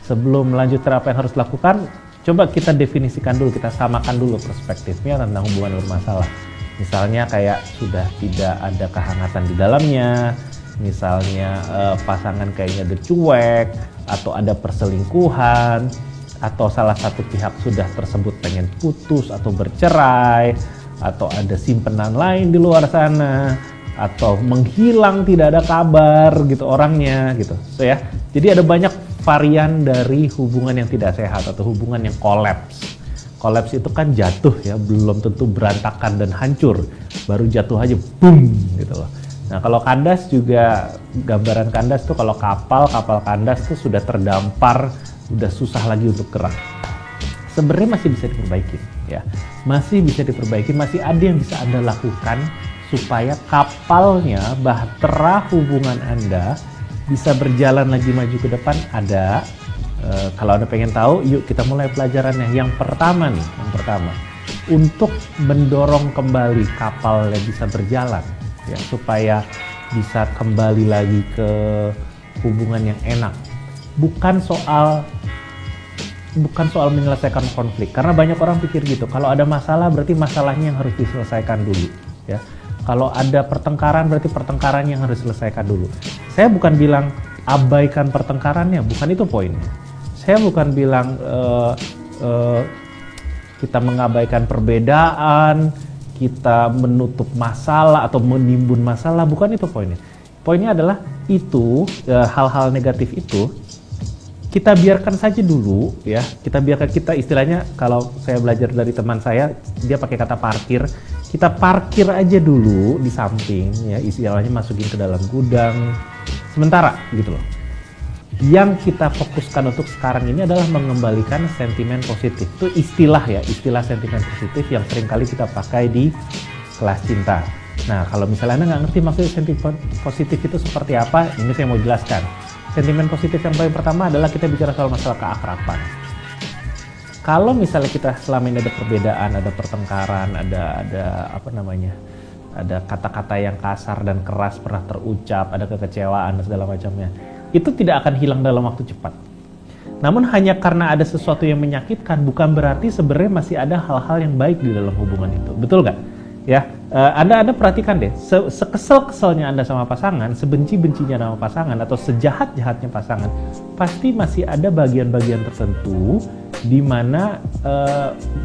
Sebelum lanjut apa yang harus dilakukan, coba kita definisikan dulu, kita samakan dulu perspektifnya tentang hubungan bermasalah. Misalnya kayak sudah tidak ada kehangatan di dalamnya, misalnya pasangan kayaknya udah cuek, atau ada perselingkuhan, atau salah satu pihak sudah tersebut pengen putus atau bercerai, atau ada simpenan lain di luar sana, atau menghilang tidak ada kabar gitu orangnya gitu. So ya, jadi ada banyak varian dari hubungan yang tidak sehat atau hubungan yang kolaps. Kolaps itu kan jatuh ya, belum tentu berantakan dan hancur, baru jatuh aja boom gitu loh. Nah kalau kandas juga, gambaran kandas tuh kalau kapal kandas tuh sudah terdampar, udah susah lagi untuk gerak. Sebenarnya masih bisa diperbaiki ya, masih bisa diperbaiki, masih ada yang bisa Anda lakukan supaya kapalnya, bahtera hubungan Anda bisa berjalan lagi maju ke depan. Ada. Kalau Anda pengen tahu, yuk kita mulai pelajarannya. Yang pertama nih, untuk mendorong kembali kapalnya bisa berjalan ya, supaya bisa kembali lagi ke hubungan yang enak. Bukan soal menyelesaikan konflik, karena banyak orang pikir gitu, kalau ada masalah berarti masalahnya yang harus diselesaikan dulu ya. Kalau ada pertengkaran berarti pertengkaran yang harus diselesaikan dulu. Saya bukan bilang abaikan pertengkarannya, bukan itu poinnya. Saya bukan bilang kita mengabaikan perbedaan, kita menutup masalah atau menimbun masalah, bukan itu poinnya. Poinnya adalah itu hal-hal negatif itu kita biarkan saja dulu ya. Kita istilahnya, kalau saya belajar dari teman saya, dia pakai kata parkir. Kita parkir aja dulu di samping ya, istilahnya masukin ke dalam gudang sementara gitu loh. Yang kita fokuskan untuk sekarang ini adalah mengembalikan sentimen positif. Itu istilah sentimen positif yang seringkali kita pakai di kelas cinta. Nah kalau misalnya Anda nggak ngerti maksud sentimen positif itu seperti apa, ini saya mau jelaskan. Sentimen positif yang paling pertama adalah kita bicara soal masalah keakraban. Kalau misalnya kita selama ini ada perbedaan, ada pertengkaran, ada kata-kata yang kasar dan keras pernah terucap, ada kekecewaan dan segala macamnya, itu tidak akan hilang dalam waktu cepat. Namun hanya karena ada sesuatu yang menyakitkan, bukan berarti sebenarnya masih ada hal-hal yang baik di dalam hubungan itu. Betul nggak? Ya, Anda perhatikan deh, sekesel-keselnya Anda sama pasangan, sebenci-bencinya sama pasangan, atau sejahat-jahatnya pasangan, pasti masih ada bagian-bagian tertentu di mana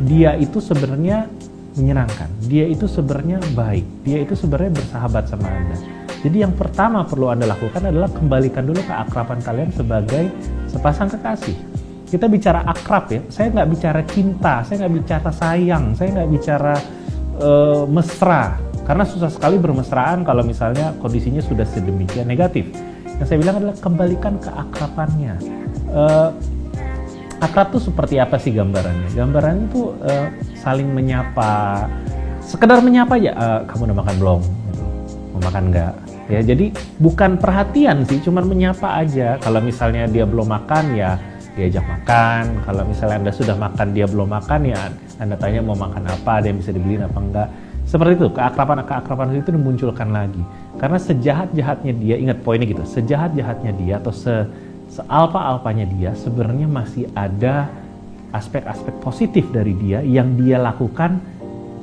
dia itu sebenarnya menyenangkan, dia itu sebenarnya baik, dia itu sebenarnya bersahabat sama Anda. Jadi yang pertama perlu Anda lakukan adalah kembalikan dulu keakraban kalian sebagai sepasang kekasih. Kita bicara akrab ya, saya nggak bicara cinta, saya nggak bicara sayang, saya nggak bicara mesra, karena susah sekali bermesraan kalau misalnya kondisinya sudah sedemikian negatif. Yang saya bilang adalah kembalikan keakrabannya. Akrab itu seperti apa sih gambarannya? Gambarannya itu saling menyapa, sekedar menyapa aja. Kamu udah makan belum? Mau makan nggak? Ya, jadi bukan perhatian sih, cuman menyapa aja. Kalau misalnya dia belum makan ya diajak makan. Kalau misalnya Anda sudah makan, dia belum makan, ya Anda tanya mau makan apa, ada yang bisa dibeliin apa enggak. Seperti itu, keakraban itu dimunculkan lagi. Karena sejahat-jahatnya dia, ingat poinnya gitu, sejahat-jahatnya dia atau sealpa-alpanya dia, sebenarnya masih ada aspek-aspek positif dari dia yang dia lakukan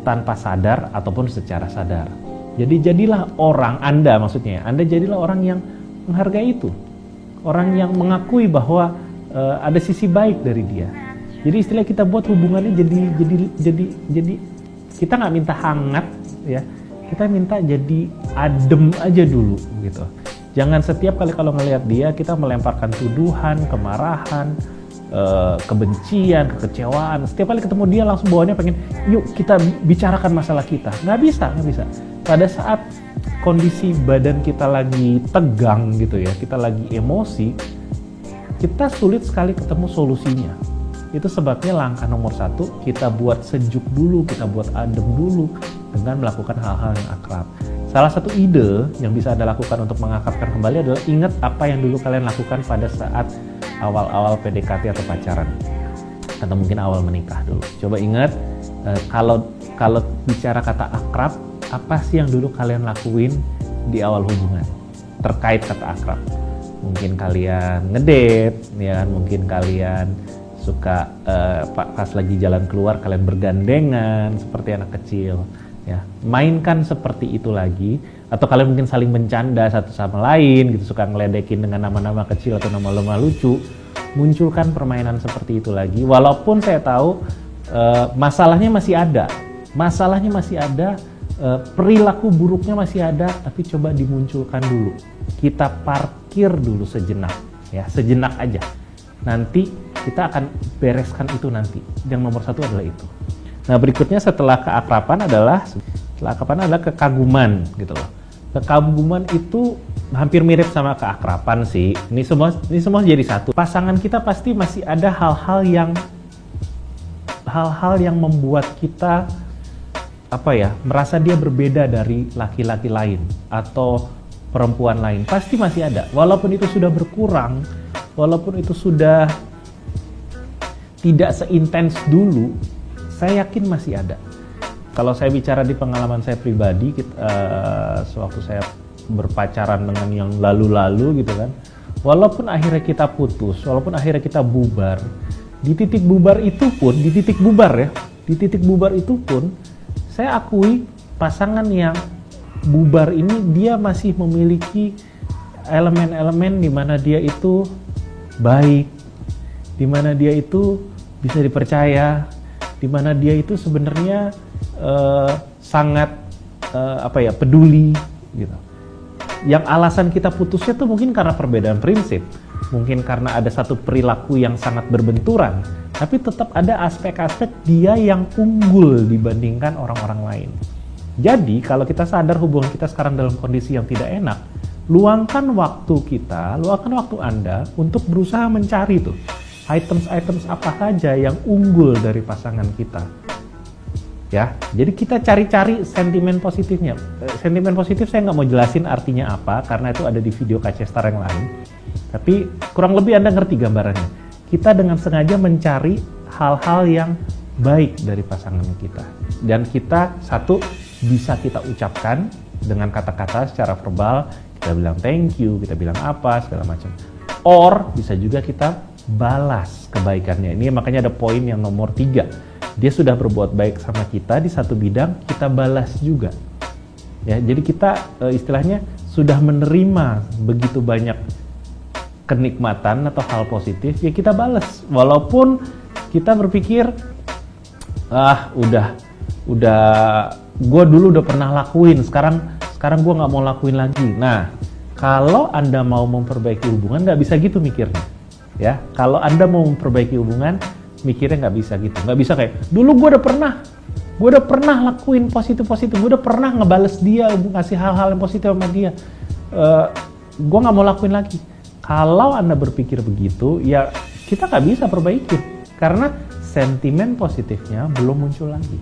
tanpa sadar ataupun secara sadar. Jadi jadilah orang, Anda jadilah orang yang menghargai itu. Orang yang mengakui bahwa ada sisi baik dari dia. Jadi istilah kita buat hubungannya jadi kita nggak minta hangat ya, kita minta jadi adem aja dulu gitu. Jangan setiap kali kalau ngelihat dia kita melemparkan tuduhan, kemarahan, kebencian, kekecewaan. Setiap kali ketemu dia langsung bawaannya pengen, yuk kita bicarakan masalah kita. Nggak bisa. Pada saat kondisi badan kita lagi tegang gitu ya, kita lagi emosi, kita sulit sekali ketemu solusinya. Itu sebabnya langkah nomor 1, kita buat sejuk dulu, kita buat adem dulu dengan melakukan hal-hal yang akrab. Salah satu ide yang bisa Anda lakukan untuk mengakrabkan kembali adalah ingat apa yang dulu kalian lakukan pada saat awal-awal PDKT atau pacaran, atau mungkin awal menikah dulu. Coba ingat, kalau bicara kata akrab, apa sih yang dulu kalian lakuin di awal hubungan terkait kata akrab? mungkin kalian ngedate, ya kan, mungkin kalian suka pas lagi jalan keluar kalian bergandengan seperti anak kecil, ya. Mainkan seperti itu lagi, atau kalian mungkin saling bercanda satu sama lain gitu, suka ngeledekin dengan nama-nama kecil atau nama-nama lucu. Munculkan permainan seperti itu lagi, walaupun saya tahu masalahnya masih ada, perilaku buruknya masih ada, tapi coba dimunculkan dulu. Kita parkir dulu sejenak, ya, sejenak aja. Nanti kita akan bereskan itu nanti. Yang nomor satu adalah itu. Nah, berikutnya setelah keakraban adalah kekaguman gitu loh. Kekaguman itu hampir mirip sama keakraban sih. Ini semua jadi satu. Pasangan kita pasti masih ada hal-hal yang membuat kita merasa dia berbeda dari laki-laki lain atau perempuan lain. Pasti masih ada. Walaupun itu sudah berkurang, walaupun itu sudah tidak seintens dulu, saya yakin masih ada. Kalau saya bicara di pengalaman saya pribadi, sewaktu saya berpacaran dengan yang lalu-lalu gitu kan, walaupun akhirnya kita putus, walaupun akhirnya kita bubar, di titik bubar itu pun saya akui pasangan yang bubar ini dia masih memiliki elemen-elemen di mana dia itu baik, di mana dia itu bisa dipercaya, di mana dia itu sebenarnya sangat peduli gitu. Yang alasan kita putusnya tuh mungkin karena perbedaan prinsip, mungkin karena ada satu perilaku yang sangat berbenturan, tapi tetap ada aspek-aspek dia yang unggul dibandingkan orang-orang lain. Jadi kalau kita sadar hubungan kita sekarang dalam kondisi yang tidak enak, luangkan waktu Anda untuk berusaha mencari tuh items apa saja yang unggul dari pasangan kita. Ya, jadi kita cari-cari sentimen positifnya. Sentimen positif saya nggak mau jelasin artinya apa, karena itu ada di video Kak Chester yang lain. Tapi kurang lebih Anda ngerti gambarannya. Kita dengan sengaja mencari hal-hal yang baik dari pasangan kita. Dan kita, satu, bisa kita ucapkan dengan kata-kata secara verbal. Kita bilang thank you, kita bilang apa, segala macam. Or, bisa juga kita balas kebaikannya. Ini makanya ada poin yang nomor 3. Dia sudah berbuat baik sama kita di satu bidang, kita balas juga. Ya, jadi kita istilahnya sudah menerima begitu banyak kenikmatan atau hal positif, ya kita balas. Walaupun kita berpikir, udah, gue dulu udah pernah lakuin, sekarang gue nggak mau lakuin lagi. Nah, kalau Anda mau memperbaiki hubungan, nggak bisa gitu mikirnya. Ya, kalau Anda mau memperbaiki hubungan, mikirnya nggak bisa gitu, nggak bisa kayak dulu gue udah pernah lakuin positif, gue udah pernah ngebales dia, ngasih hal-hal yang positif sama dia, gue nggak mau lakuin lagi. Kalau Anda berpikir begitu, ya kita nggak bisa perbaiki karena sentimen positifnya belum muncul lagi.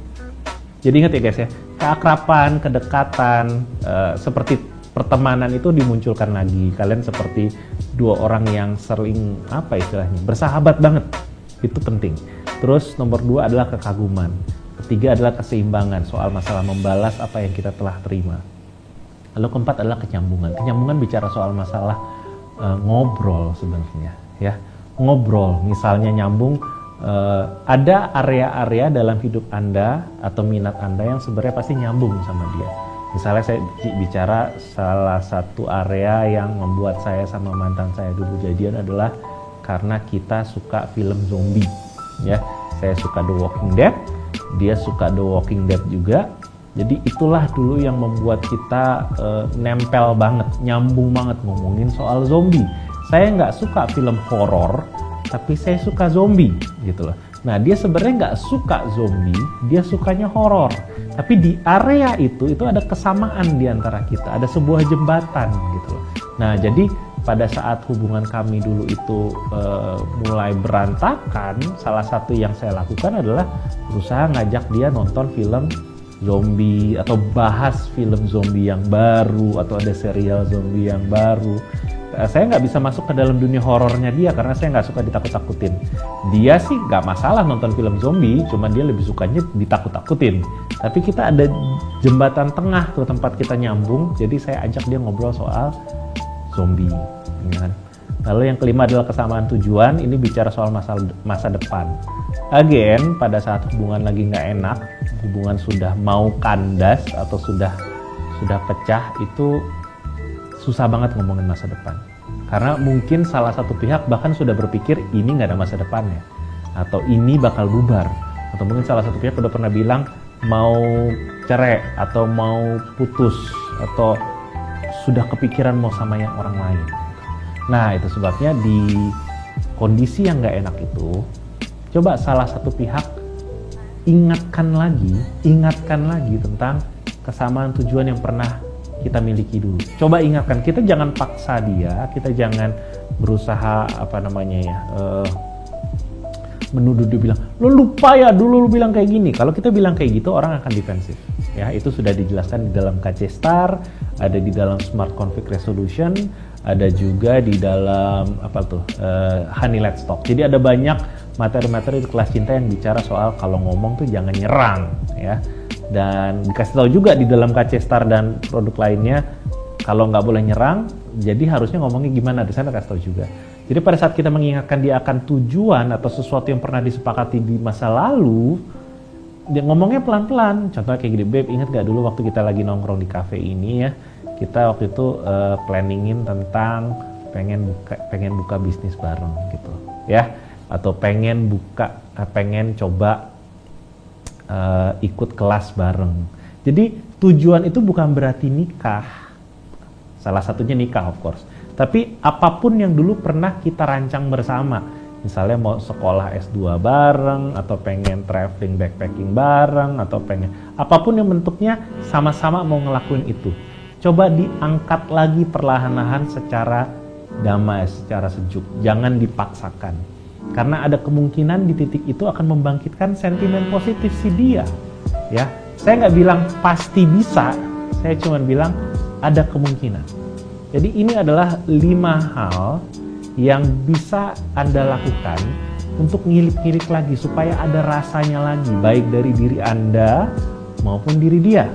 Jadi ingat ya guys ya, keakraban, kedekatan, seperti pertemanan itu dimunculkan lagi. Kalian seperti dua orang yang sering bersahabat banget. Itu penting. Terus nomor 2 adalah kekaguman. Ketiga adalah keseimbangan, soal masalah membalas apa yang kita telah terima. Lalu keempat adalah kenyambungan. Kenyambungan bicara soal masalah ngobrol sebenarnya, ya. Ngobrol, misalnya nyambung, ada area-area dalam hidup Anda atau minat Anda yang sebenarnya pasti nyambung sama dia. Misalnya saya bicara salah satu area yang membuat saya sama mantan saya dulu jadian adalah karena kita suka film zombie, ya. Saya suka The Walking Dead, dia suka The Walking Dead juga. Jadi itulah dulu yang membuat kita nempel banget, nyambung banget ngomongin soal zombie. Saya nggak suka film horor, tapi saya suka zombie, gitu loh. Nah, dia sebenarnya nggak suka zombie, dia sukanya horor. Tapi di area itu ada kesamaan di antara kita, ada sebuah jembatan, gitu loh. Nah, jadi pada saat hubungan kami dulu itu mulai berantakan, salah satu yang saya lakukan adalah berusaha ngajak dia nonton film zombie atau bahas film zombie yang baru atau ada serial zombie yang baru. Saya nggak bisa masuk ke dalam dunia horornya dia karena saya nggak suka ditakut-takutin. Dia sih nggak masalah nonton film zombie, cuman dia lebih sukanya ditakut-takutin. Tapi kita ada jembatan tengah tuh tempat kita nyambung, jadi saya ajak dia ngobrol soal zombie, kan? Lalu yang kelima adalah kesamaan tujuan, ini bicara soal masa depan. Again, pada saat hubungan lagi nggak enak, hubungan sudah mau kandas atau sudah pecah, itu susah banget ngomongin masa depan. Karena mungkin salah satu pihak bahkan sudah berpikir ini nggak ada masa depannya, atau ini bakal bubar, atau mungkin salah satu pihak udah pernah bilang mau cerai, atau mau putus, atau sudah kepikiran mau sama yang orang lain. Nah, itu sebabnya di kondisi yang nggak enak itu, coba salah satu pihak ingatkan lagi tentang kesamaan tujuan yang pernah kita miliki dulu. Coba ingatkan, kita jangan paksa dia, kita jangan berusaha menuduh dia bilang, lo lupa ya dulu lo bilang kayak gini. Kalau kita bilang kayak gitu, orang akan defensif. Ya, itu sudah dijelaskan di dalam KC Star, ada di dalam Smart Conflict Resolution, ada juga di dalam Honey Let's Talk. Jadi ada banyak materi-materi di kelas cinta yang bicara soal kalau ngomong tuh jangan nyerang, ya. Dan dikasih tahu juga di dalam KC Star dan produk lainnya, kalau nggak boleh nyerang, jadi harusnya ngomongnya gimana, di sana kasih tahu juga. Jadi pada saat kita mengingatkan dia akan tujuan atau sesuatu yang pernah disepakati di masa lalu, dia ngomongnya pelan-pelan. Contohnya kayak gini, Beb, ingat gak dulu waktu kita lagi nongkrong di cafe ini ya, kita waktu itu planningin tentang pengen buka bisnis bareng gitu ya, atau pengen coba ikut kelas bareng. Jadi tujuan itu bukan berarti nikah, salah satunya nikah of course, tapi apapun yang dulu pernah kita rancang bersama, misalnya mau sekolah S2 bareng, atau pengen traveling backpacking bareng, atau pengen apapun yang bentuknya sama-sama mau ngelakuin itu, coba diangkat lagi perlahan-lahan secara damai, secara sejuk, jangan dipaksakan. Karena ada kemungkinan di titik itu akan membangkitkan sentimen positif si dia. Ya, saya nggak bilang pasti bisa, saya cuma bilang ada kemungkinan. Jadi ini adalah 5 hal yang bisa Anda lakukan untuk ngilip-ngilip lagi supaya ada rasanya lagi, baik dari diri Anda maupun diri dia.